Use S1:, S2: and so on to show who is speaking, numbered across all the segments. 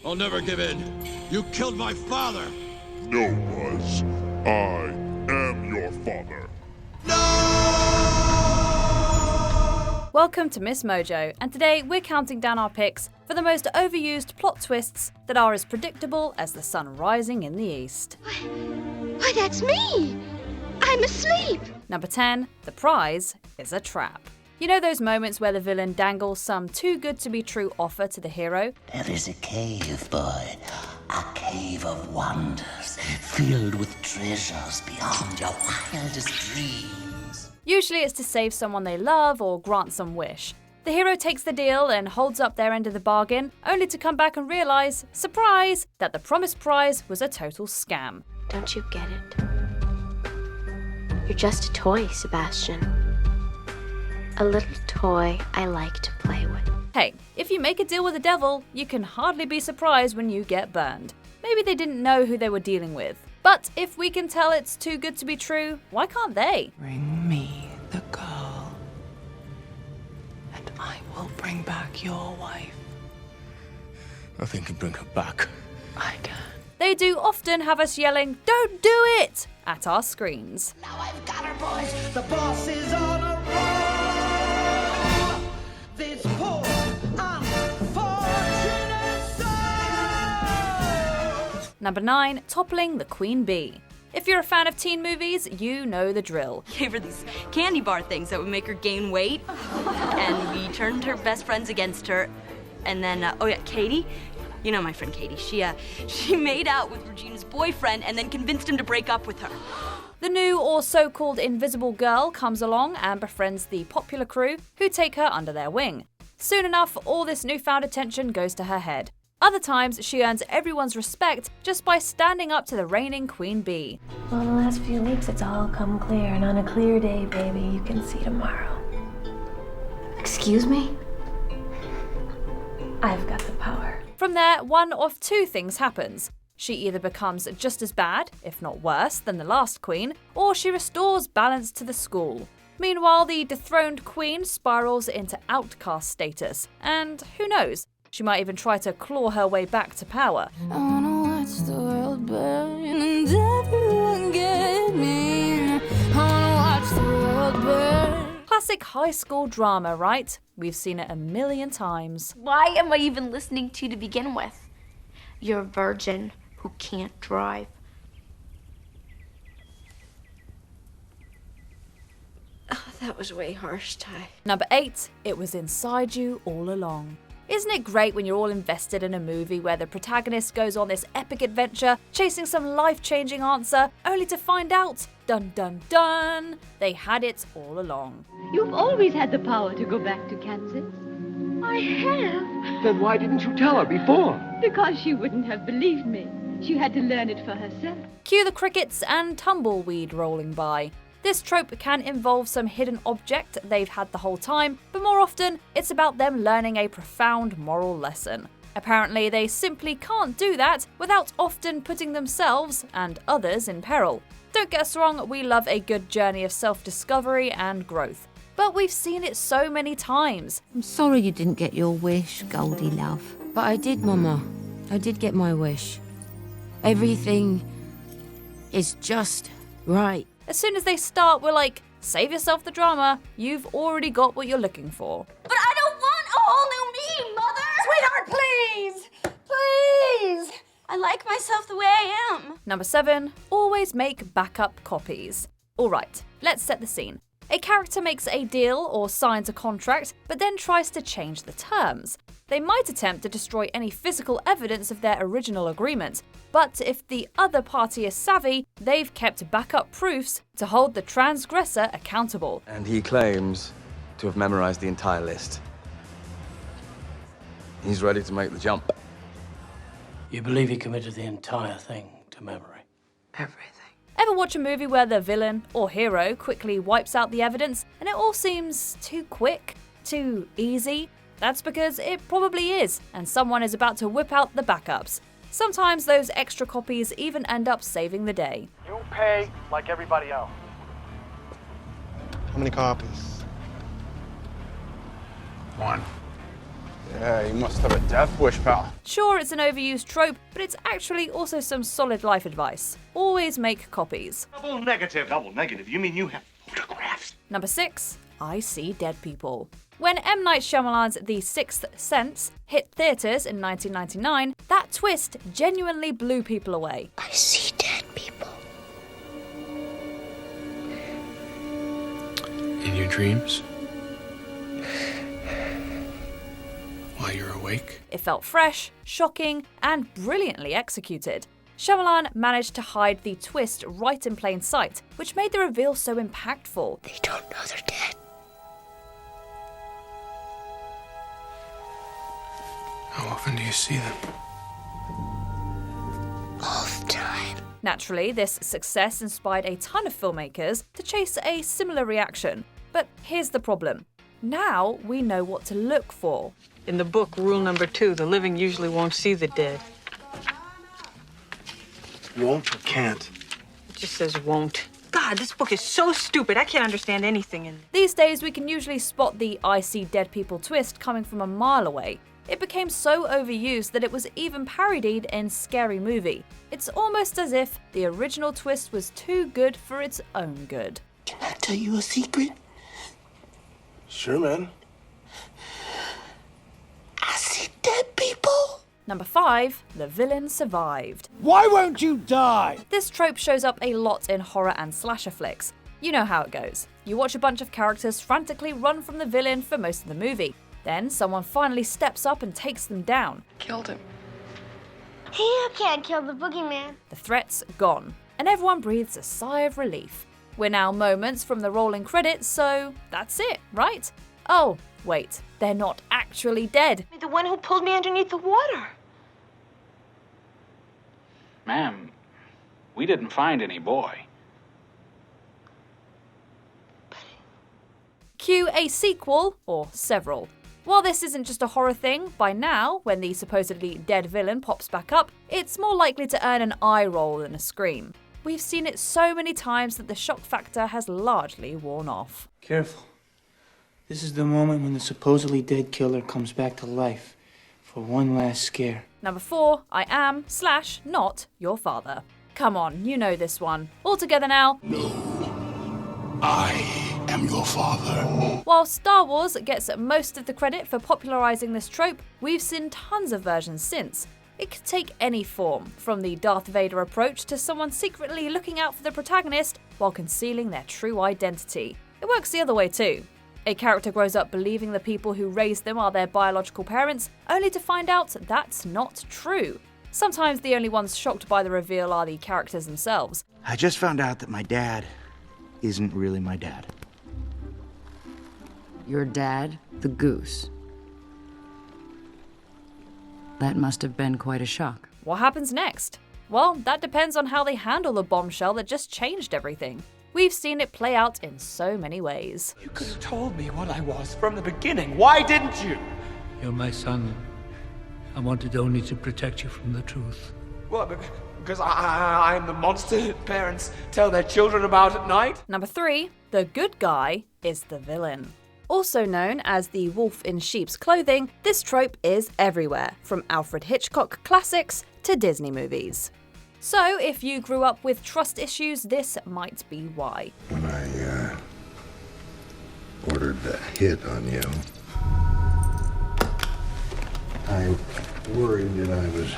S1: I'll never give in. You killed my father.
S2: No, Buzz. I am your father.
S3: Welcome to MsMojo, and today we're counting down our picks for the most overused plot twists that are as predictable as the sun rising in the east.
S4: Why, that's me! I'm asleep!
S3: Number 10, the prize is a trap. You know those moments where the villain dangles some too-good-to-be-true offer to the hero?
S5: There is a cave, boy. A cave of wonders, filled with treasures beyond your wildest dreams.
S3: Usually it's to save someone they love or grant some wish. The hero takes the deal and holds up their end of the bargain, only to come back and realise, surprise, that the promised prize was a total scam.
S4: Don't you get it? You're just a toy, Sebastian. A little toy I like to play with.
S3: Hey, if you make a deal with the devil, you can hardly be surprised when you get burned. Maybe they didn't know who they were dealing with. But if we can tell it's too good to be true, why can't they?
S6: Bring me the girl, and I will bring back your wife.
S1: Nothing can bring her back.
S6: I can.
S3: They do often have us yelling, "Don't do it!" at our screens.
S5: Now I've got her, boys.
S7: The boss is on a roll. This poor, unfortunate soul.
S3: Number 9, Toppling the Queen Bee. If you're a fan of teen movies, you know the drill.
S8: Gave her these candy bar things that would make her gain weight, and we turned her best friends against her. And then, Katie, you know my friend Katie. She made out with Regina's boyfriend and then convinced him to break up with her.
S3: The new or so-called invisible girl comes along and befriends the popular crew who take her under their wing. Soon enough, all this newfound attention goes to her head. Other times, she earns everyone's respect just by standing up to the reigning queen bee.
S9: Well, in the last few weeks, it's all come clear, and on a clear day, baby, you can see tomorrow.
S4: Excuse me?
S9: I've got the power.
S3: From there, one of two things happens. She either becomes just as bad, if not worse, than the last queen, or she restores balance to the school. Meanwhile, the dethroned queen spirals into outcast status, and who knows, she might even try to claw her way back to power.
S10: I wanna watch the world burn and everyone get me. I wanna watch the world burn.
S3: Classic high school drama, right? We've seen it a million times.
S4: Why am I even listening to you to begin with? You're a virgin who can't drive. Oh, that was way harsh, Ty.
S3: Number 8, it was inside you all along. Isn't it great when you're all invested in a movie where the protagonist goes on this epic adventure, chasing some life-changing answer, only to find out, dun dun dun, they had it all along.
S11: You've always had the power to go back to Kansas. I have.
S7: Then why didn't you tell her before?
S11: Because she wouldn't have believed me. She had to learn it for herself.
S3: Cue the crickets and tumbleweed rolling by. This trope can involve some hidden object they've had the whole time, but more often, it's about them learning a profound moral lesson. Apparently, they simply can't do that without often putting themselves and others in peril. Don't get us wrong, we love a good journey of self-discovery and growth. But we've seen it so many times.
S10: I'm sorry you didn't get your wish, Goldie love. But I did, Mama. I did get my wish. Everything is just right.
S3: As soon as they start, we're like, save yourself the drama, you've already got what you're looking for.
S8: But I don't want a whole new me, Mother!
S10: Sweetheart, please! Please!
S8: I like myself the way I am.
S3: Number 7, always make backup copies. Alright, let's set the scene. A character makes a deal or signs a contract, but then tries to change the terms. They might attempt to destroy any physical evidence of their original agreement, but if the other party is savvy, they've kept backup proofs to hold the transgressor accountable.
S12: And he claims to have memorized the entire list. He's ready to make the jump.
S13: You believe he committed the entire thing to memory?
S6: Everything.
S3: Ever watch a movie where the villain or hero quickly wipes out the evidence and it all seems too quick, too easy? That's because it probably is, and someone is about to whip out the backups. Sometimes those extra copies even end up saving the day.
S14: You pay like everybody else.
S15: How many copies?
S2: One.
S15: Yeah, you must have a death wish, pal.
S3: Sure, it's an overused trope, but it's actually also some solid life advice. Always make copies.
S16: Double negative. Double negative? You mean you have photographs?
S3: Number 6. I See Dead People. When M. Night Shyamalan's The Sixth Sense hit theatres in 1999, that twist genuinely blew people away.
S4: I see dead people.
S1: In your dreams? While you're awake?
S3: It felt fresh, shocking, and brilliantly executed. Shyamalan managed to hide the twist right in plain sight, which made the reveal so impactful.
S4: They don't know they're dead.
S1: How often do you see them?
S4: All the time.
S3: Naturally, this success inspired a ton of filmmakers to chase a similar reaction. But here's the problem. Now we know what to look for.
S6: In the book, rule number 2, the living usually won't see the dead.
S15: Won't or can't?
S6: It just says won't. God, this book is so stupid. I can't understand anything in it.
S3: These days, we can usually spot the I See Dead People twist coming from a mile away. It became so overused that it was even parodied in Scary Movie. It's almost as if the original twist was too good for its own good.
S5: Can I tell you a secret?
S15: Sure, man.
S5: I see dead people.
S3: Number 5. The villain survived.
S7: Why won't you die?
S3: This trope shows up a lot in horror and slasher flicks. You know how it goes. You watch a bunch of characters frantically run from the villain for most of the movie. Then someone finally steps up and takes them down.
S6: Killed him.
S4: You can't kill the boogeyman.
S3: The threat's gone, and everyone breathes a sigh of relief. We're now moments from the rolling credits, so that's it, right? Oh, wait, they're not actually dead.
S6: The one who pulled me underneath the water.
S17: Ma'am, we didn't find any boy.
S3: Cue a sequel, or several. While this isn't just a horror thing, by now, when the supposedly dead villain pops back up, it's more likely to earn an eye roll than a scream. We've seen it so many times that the shock factor has largely worn off.
S18: Careful. This is the moment when the supposedly dead killer comes back to life for one last scare.
S3: Number 4, I am/not your father. Come on, you know this one. All together now.
S2: No. I am your father.
S3: While Star Wars gets most of the credit for popularizing this trope, we've seen tons of versions since. It could take any form, from the Darth Vader approach to someone secretly looking out for the protagonist while concealing their true identity. It works the other way too. A character grows up believing the people who raised them are their biological parents, only to find out that's not true. Sometimes the only ones shocked by the reveal are the characters themselves.
S19: I just found out that my dad isn't really my dad.
S20: Your dad, the goose. That must have been quite a shock.
S3: What happens next? Well, that depends on how they handle the bombshell that just changed everything. We've seen it play out in so many ways.
S21: You could have told me what I was from the beginning. Why didn't you?
S13: You're my son. I wanted only to protect you from the truth.
S21: Well, because I'm the monster parents tell their children about at night?
S3: Number 3, the good guy is the villain. Also known as the wolf in sheep's clothing, this trope is everywhere, from Alfred Hitchcock classics to Disney movies. So if you grew up with trust issues, this might be why.
S22: When I ordered the hit on you, I worried that I was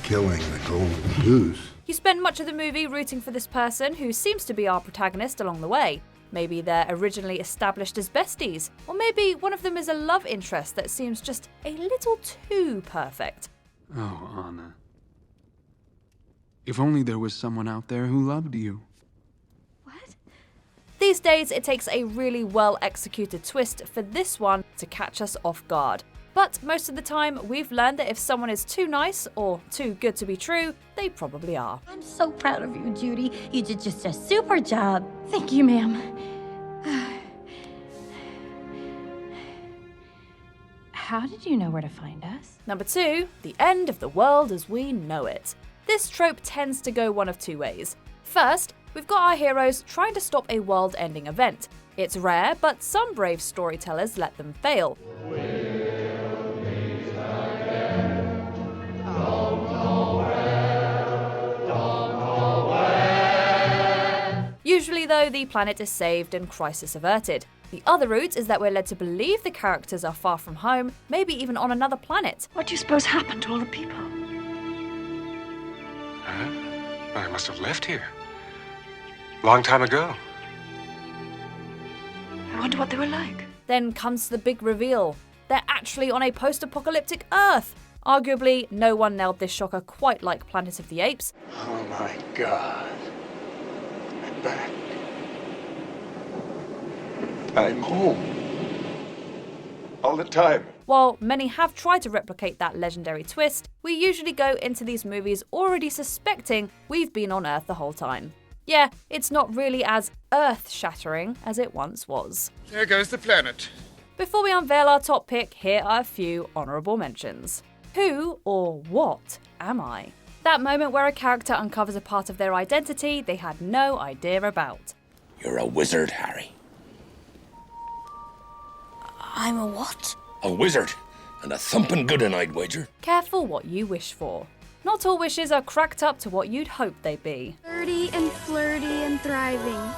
S22: killing the golden goose.
S3: You spend much of the movie rooting for this person who seems to be our protagonist along the way. Maybe they're originally established as besties, or maybe one of them is a love interest that seems just a little too perfect.
S23: Oh, Anna. If only there was someone out there who loved you.
S3: These days, it takes a really well-executed twist for this one to catch us off guard. But most of the time, we've learned that if someone is too nice or too good to be true, they probably are.
S11: I'm so proud of you, Judy. You did just a super job. Thank you, ma'am. How did you know where to find us?
S3: Number 2, the end of the world as we know it. This trope tends to go one of two ways. First, we've got our heroes trying to stop a world-ending event. It's rare, but some brave storytellers let them fail. Usually though, the planet is saved and crisis averted. The other route is that we're led to believe the characters are far from home, maybe even on another planet.
S8: What do you suppose happened to all the people?
S9: Huh? Well, they must have left here. Long time ago.
S8: I wonder what they were like.
S3: Then comes the big reveal. They're actually on a post-apocalyptic Earth. Arguably, no one nailed this shocker quite like Planet of the Apes.
S15: Oh my God. I'm back. I'm home. All the time.
S3: While many have tried to replicate that legendary twist, we usually go into these movies already suspecting we've been on Earth the whole time. Yeah, it's not really as earth-shattering as it once was.
S15: There goes the planet.
S3: Before we unveil our top pick, here are a few honourable mentions. Who or what am I? That moment where a character uncovers a part of their identity they had no idea about.
S10: You're a wizard, Harry.
S24: I'm a what?
S10: A wizard. And a thumping good 'un, I'd wager.
S3: Careful what you wish for. Not all wishes are cracked up to what you'd hope they'd be.
S24: 30 and flirty and thriving.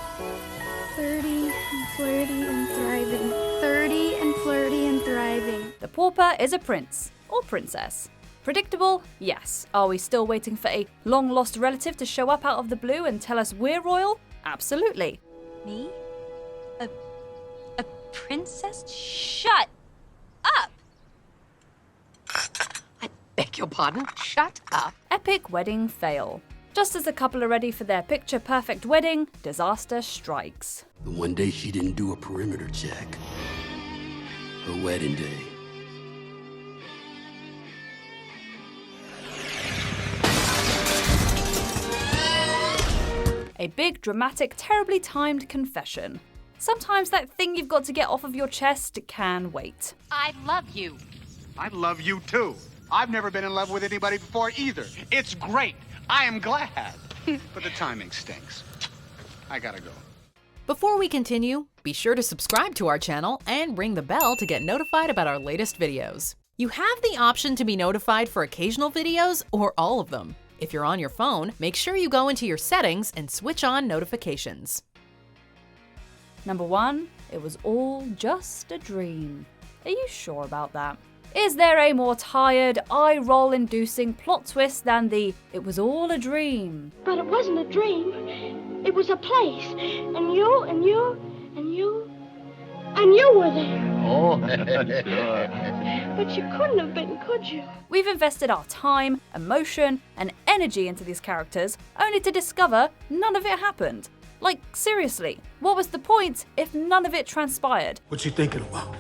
S24: 30 and flirty and thriving. 30 and flirty and thriving.
S3: The pauper is a prince or princess. Predictable? Yes. Are we still waiting for a long-lost relative to show up out of the blue and tell us we're royal? Absolutely.
S24: Me? A princess? Shut up!
S8: I beg your pardon? Shut up.
S3: Epic wedding fail. Just as the couple are ready for their picture-perfect wedding, disaster strikes.
S25: The one day she didn't do a perimeter check. Her wedding day.
S3: A big, dramatic, terribly timed confession. Sometimes that thing you've got to get off of your chest can wait.
S8: I love you.
S26: I love you too. I've never been in love with anybody before either. It's great. I am glad. But the timing stinks. I gotta go.
S27: Before we continue, be sure to subscribe to our channel and ring the bell to get notified about our latest videos. You have the option to be notified for occasional videos or all of them. If you're on your phone, make sure you go into your settings and switch on notifications.
S3: Number 1, it was all just a dream. Are you sure about that? Is there a more tired, eye-roll-inducing plot twist than the "it was all a dream"?
S24: But it wasn't a dream. It was a place. And you, and you, and you, and you were there.
S10: Oh,
S24: But you couldn't have been, could you?
S3: We've invested our time, emotion, and energy into these characters, only to discover none of it happened. Like, seriously, what was the point if none of it transpired?
S13: What's he thinking about?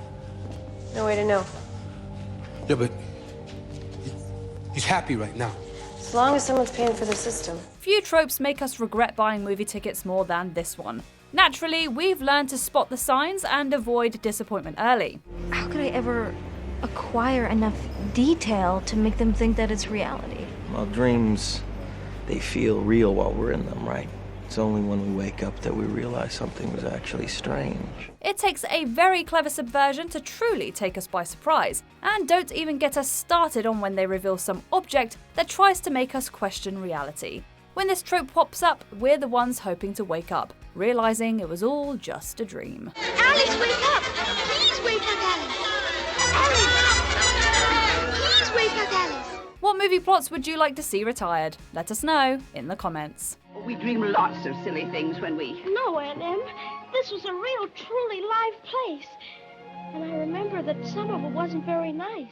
S24: No way to know.
S13: Yeah, but he's happy right now.
S24: As long as someone's paying for the system.
S3: Few tropes make us regret buying movie tickets more than this one. Naturally, we've learned to spot the signs and avoid disappointment early.
S24: How could I ever acquire enough detail to make them think that it's reality?
S28: Well, dreams, they feel real while we're in them, right? It's only when we wake up that we realize something was actually strange.
S3: It takes a very clever subversion to truly take us by surprise, and don't even get us started on when they reveal some object that tries to make us question reality. When this trope pops up, we're the ones hoping to wake up, realizing it was all just a dream.
S24: Alice, wake up! Please wake up, Alice! Alice! Please wake up, Alice!
S3: What movie plots would you like to see retired? Let us know in the comments.
S11: We dream lots of silly things when we...
S24: No, Aunt Em. This was a real, truly live place. And I remember that some of it wasn't very nice.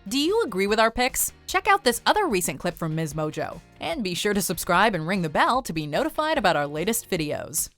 S27: Do you agree with our picks? Check out this other recent clip from MsMojo. And be sure to subscribe and ring the bell to be notified about our latest videos.